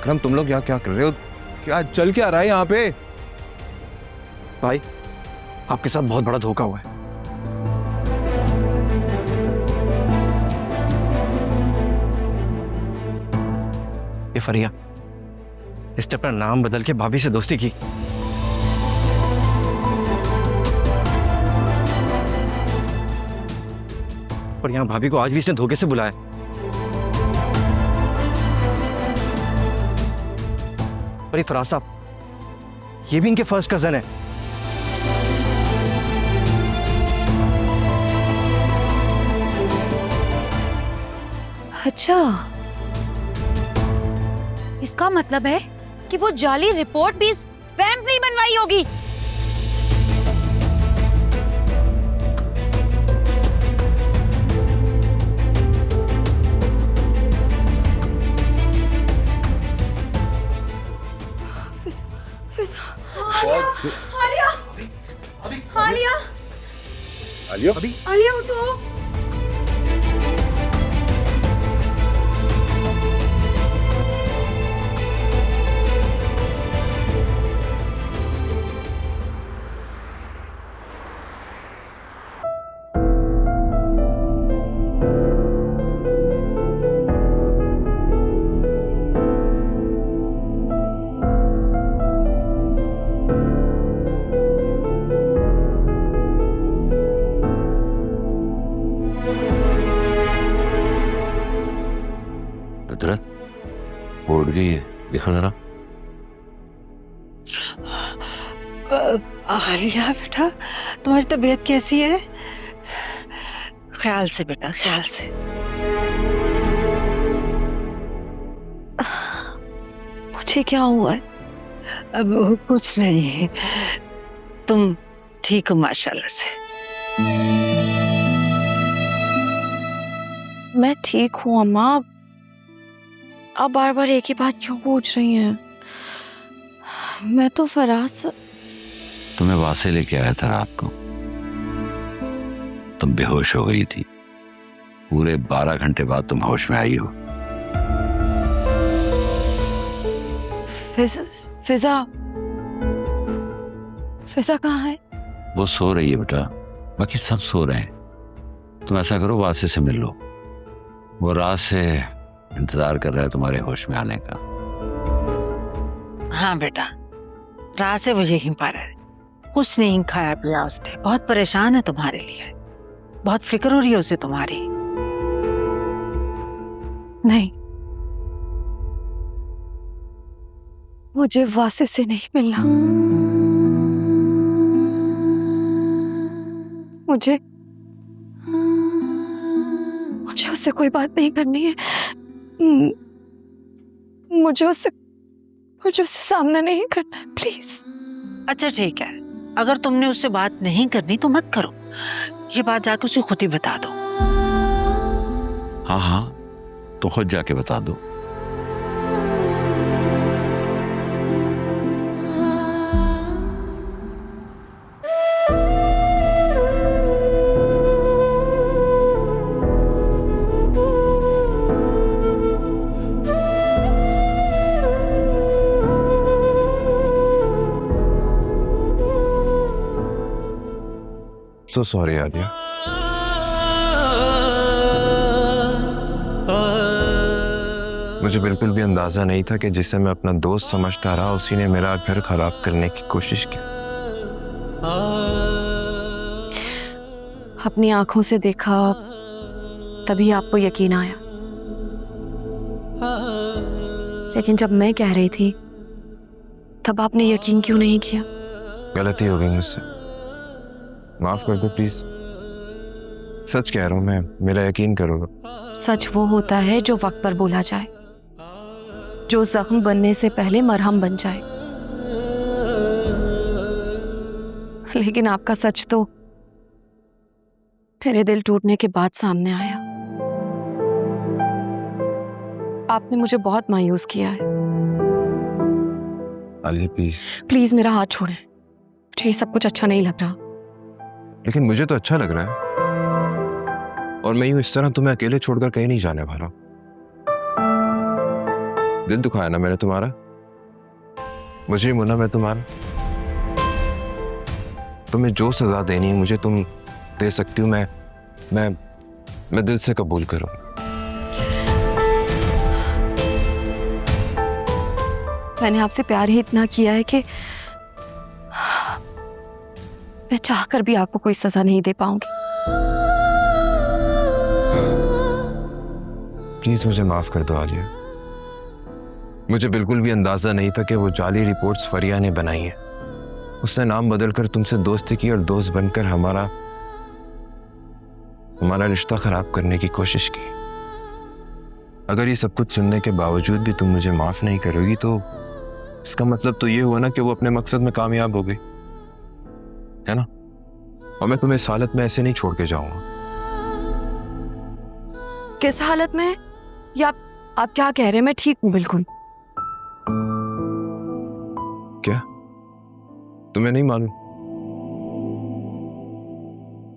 अकरम तुम लोग यहाँ क्या कर रहे हो? क्या चल क्या रहा है यहाँ पे? भाई आपके साथ बहुत बड़ा धोखा हुआ है। ये फरिया, इसने अपना नाम बदल के भाभी से दोस्ती की। और यहाँ भाभी को आज भी इसने धोखे से बुलाया। और ये फराज साहब, ये भी इनके फर्स्ट कजन है। अच्छा, इसका मतलब है कि वो जाली रिपोर्ट भी इस वैम्प ने बनवाई होगी। आलिया, आलिया, आलिया, आलिया उठो। उड़ गई है, देखो जरा। आलिया बेटा, तुम्हारी तबीयत कैसी है? ख्याल से बेटा, ख्याल से। मुझे क्या हुआ है? अब कुछ नहीं, तुम ठीक हो माशाल्लाह से। मैं ठीक हूँ अम्मा। आप बार बार एक ही बात क्यों पूछ रही हैं? मैं तो फराज तुम्हें वहां से लेके आया था रात को, तुम बेहोश हो गई थी। पूरे 12 घंटे बाद तुम होश में आई हो। फिजा कहाँ है? वो सो रही है बेटा, बाकी सब सो रहे हैं। तुम ऐसा करो, वासे से मिल लो। वो रात से इंतजार कर रहा है तुम्हारे होश में आने का। हाँ बेटा, रात से वो यहीं पर है। कुछ नहीं खाया पिया उसने, बहुत परेशान है तुम्हारे लिए, बहुत फिक्र हो रही है उसे तुम्हारी। नहीं, मुझे वासे से नहीं मिलना। मुझे उससे कोई बात नहीं करनी है। मुझे उससे सामना नहीं करना है, प्लीज। अच्छा ठीक है, अगर तुमने उससे बात नहीं करनी तो मत करो। ये बात जाके उसे खुद ही बता दो। हाँ हाँ, तो खुद जाके बता दो। So sorry Alia. मुझे बिल्कुल भी अंदाजा नहीं था कि जिसे मैं अपना दोस्त समझता रहा उसी ने मेरा घर खराब करने की कोशिश की। अपनी आंखों से देखा तभी आपको यकीन आया, लेकिन जब मैं कह रही थी तब आपने यकीन क्यों नहीं किया? गलती हो गई मुझसे, माफ कर दो प्लीज। सच कह रहा हूं मैं, मेरा यकीन करो। सच वो होता है जो वक्त पर बोला जाए, जो जख्म बनने से पहले मरहम बन जाए। लेकिन आपका सच तो मेरे दिल टूटने के बाद सामने आया। आपने मुझे बहुत मायूस किया है। आलिया प्लीज। प्लीज मेरा हाथ छोड़ें, मुझे ये सब कुछ अच्छा नहीं लग रहा। लेकिन मुझे तो अच्छा लग रहा है, और मैं यूं इस तरह तुम्हें अकेले छोड़कर कहीं नहीं जाने वाला। दिल दुखाया ना मैंने तुम्हारा? मुझे मुन्ना, मैं तुम्हारा, तुम्हें जो सजा देनी है मुझे तुम दे सकती हो। मैं दिल से कबूल करूं। मैंने आपसे प्यार ही इतना किया है कि मैं चाहकर भी आपको कोई सजा नहीं दे पाऊंगी। प्लीज मुझे माफ कर दो आलिया। मुझे बिल्कुल भी अंदाजा नहीं था कि वो जाली रिपोर्ट्स फरिया ने बनाई हैं। उसने नाम बदलकर तुमसे दोस्ती की और दोस्त बनकर हमारा रिश्ता खराब करने की कोशिश की। अगर ये सब कुछ सुनने के बावजूद भी तुम मुझे माफ नहीं करोगी तो इसका मतलब तो ये हुआ ना कि वो अपने मकसद में कामयाब हो गई, है ना? और मैं तुम्हें इस हालत में ऐसे नहीं छोड़ के जाऊंगा। किस हालत में? या आप क्या कह रहे हैं? मैं ठीक हूं बिल्कुल। क्या तुम्हें नहीं मालूम?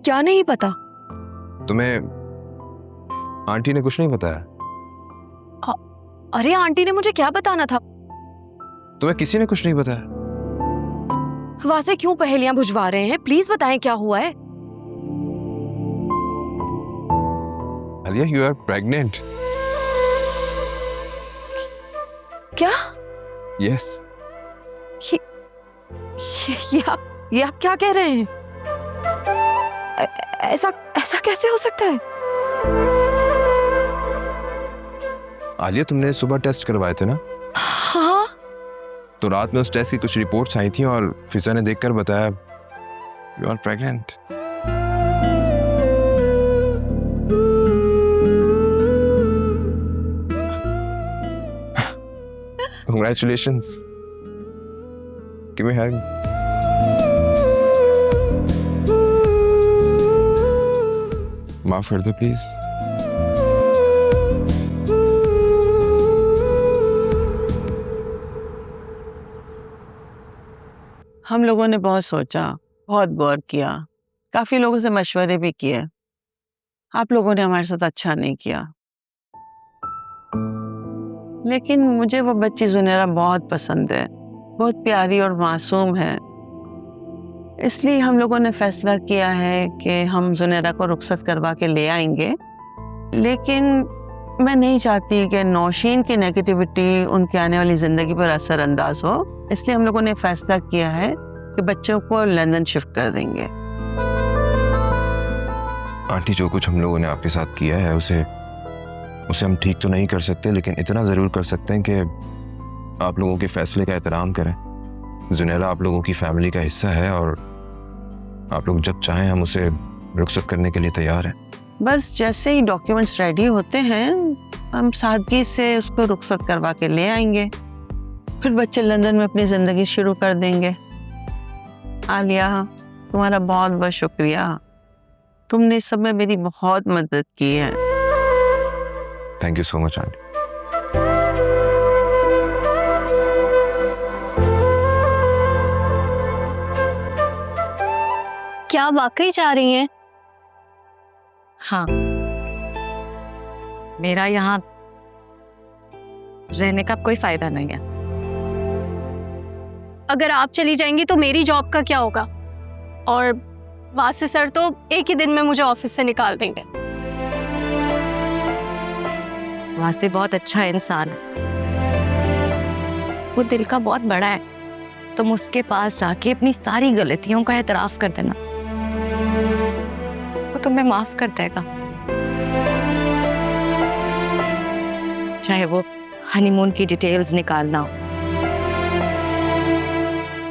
क्या नहीं पता? तुम्हें आंटी ने कुछ नहीं बताया? अरे आंटी ने मुझे क्या बताना था? तुम्हें किसी ने कुछ नहीं बताया? वहां से क्यों पहेलियां बुझवा रहे हैं? प्लीज बताएं क्या हुआ है। Alia, you are pregnant. क्या? यस। ये आप क्या कह रहे हैं? ऐसा कैसे हो सकता है? आलिया, तुमने सुबह टेस्ट करवाए थे ना? हाँ। तो रात में उस टेस्ट की कुछ रिपोर्ट्स आई थी और फिजा ने देखकर बताया you are pregnant. Congratulations. Give me a hug. माफ कर दो प्लीज। हम लोगों ने बहुत सोचा, बहुत गौर किया, काफी लोगों से मशवरे भी किए। आप लोगों ने हमारे साथ अच्छा नहीं किया, लेकिन मुझे वो बच्ची जुनैरा बहुत पसंद है, बहुत प्यारी और मासूम है। इसलिए हम लोगों ने फैसला किया है कि हम जुनैरा को रुखसत करवा के ले आएंगे। लेकिन मैं नहीं चाहती कि नौशीन की नेगेटिविटी उनकी आने वाली ज़िंदगी पर असरअंदाज हो। इसलिए हम लोगों ने फैसला किया है कि बच्चों को लंदन शिफ्ट कर देंगे। आंटी, जो कुछ हम लोगों ने आपके साथ किया है उसे हम ठीक तो नहीं कर सकते, लेकिन इतना ज़रूर कर सकते हैं कि आप लोगों के फैसले का एहतराम करें। जुनैरा आप लोगों की फैमिली का हिस्सा है और आप लोग जब चाहें हम उसे रुखसत करने के लिए तैयार हैं। बस जैसे ही डॉक्यूमेंट्स रेडी होते हैं हम सादगी से उसको रुखसत करवा के ले आएंगे, फिर बच्चे लंदन में अपनी ज़िंदगी शुरू कर देंगे। आलिया, तुम्हारा बहुत बहुत शुक्रिया। तुमने इस सब में मेरी बहुत मदद की है। Thank you so much aunty. क्या वाकई जा रही हैं? हाँ, मेरा यहाँ रहने का कोई फायदा नहीं है। अगर आप चली जाएंगी तो मेरी जॉब का क्या होगा? और वासे सर तो एक ही दिन में मुझे ऑफिस से निकाल देंगे। वासे बहुत अच्छा इंसान है, वो दिल का बहुत बड़ा है। तुम उसके पास जाके अपनी सारी गलतियों का एतराफ कर देना, वो तुम्हें माफ कर देगा। चाहे वो हनीमून की डिटेल्स निकालना हो,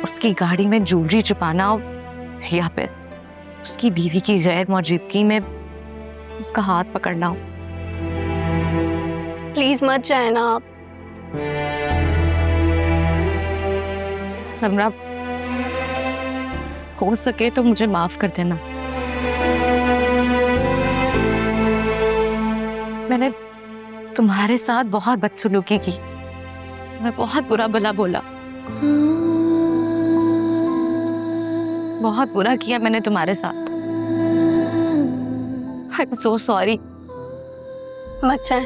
उसकी गाड़ी में ज्वेलरी छुपाना हो, या फिर उसकी बीवी की गैर मौजूदगी में उसका हाथ पकड़ना हो। प्लीज मत जाए ना आप। समरा, हो सके तो मुझे माफ कर देना। मैंने तुम्हारे साथ बहुत बदसलूकी की, मैं बहुत बुरा भला बोला, बहुत बुरा किया मैंने तुम्हारे साथ। I am so sorry. मत जाए।